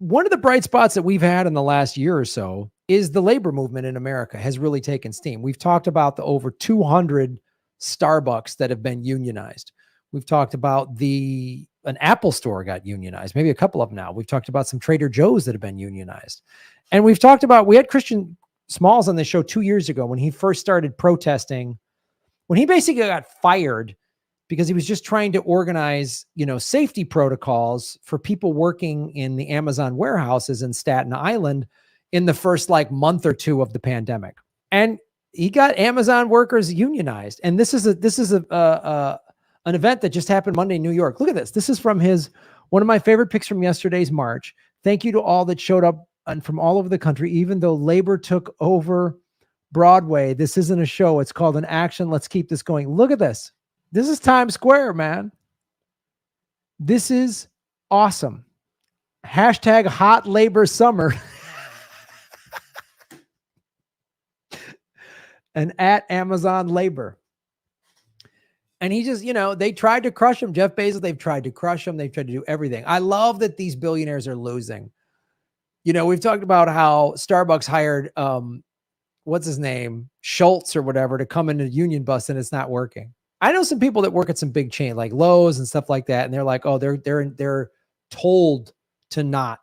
one of the bright spots that we've had in the last year or so is the labor movement in America has really taken steam. We've talked about the over 200 Starbucks that have been unionized. We've talked about an Apple store got unionized, maybe a couple of them now. We've talked about some Trader Joe's that have been unionized. And we had Christian Smalls on the show 2 years ago when he first started protesting, when he basically got fired because he was just trying to organize, safety protocols for people working in the Amazon warehouses in Staten Island in the first month or two of the pandemic. And he got Amazon workers unionized. And this is an event that just happened Monday in New York. Look at this. This is from one of my favorite pics from yesterday's March. Thank you to all that showed up and from all over the country, even though labor took over Broadway. This isn't a show. It's called an action. Let's keep this going. Look at this. This is Times Square, man. This is awesome. Hashtag hot labor summer. And at Amazon labor. And he just, they tried to crush him. Jeff Bezos, they've tried to crush him. They've tried to do everything. I love that these billionaires are losing. We've talked about how Starbucks hired, what's his name? Schultz or whatever to come in a union bus and it's not working. I know some people that work at some big chain like Lowe's and stuff like that. And they're like, oh, they're told to not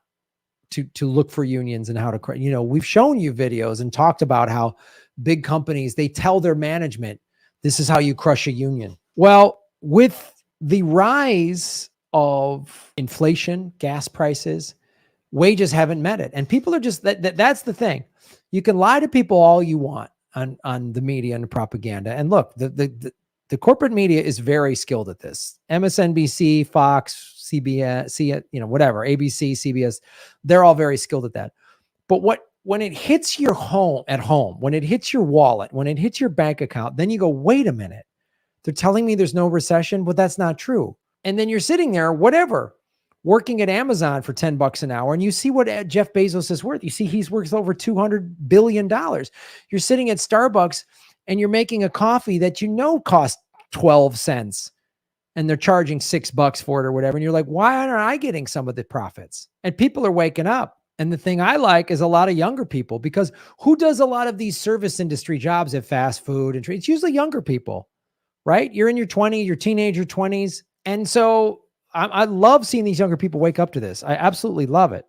to look for unions and how to, we've shown you videos and talked about how big companies, they tell their management, this is how you crush a union. Well, with the rise of inflation, gas prices, wages haven't met it. And people are just, that's the thing. You can lie to people all you want on the media and the propaganda. And look, the corporate media is very skilled at this. MSNBC, Fox, CBS, whatever, ABC, CBS, they're all very skilled at that. But when it hits your at home, when it hits your wallet, when it hits your bank account, then you go, wait a minute. They're telling me there's no recession, but that's not true. And then you're sitting there, whatever, working at Amazon for $10 an hour, and you see what Jeff Bezos is worth. You see he's worth over $200 billion. You're sitting at Starbucks and you're making a coffee that costs 12 cents and they're charging $6 for it or whatever. And you're like, why aren't I getting some of the profits? And people are waking up. And the thing I like is a lot of younger people, because who does a lot of these service industry jobs at fast food and it's usually younger people, right? You're in your 20s, your teenager 20s. And so I love seeing these younger people wake up to this. I absolutely love it.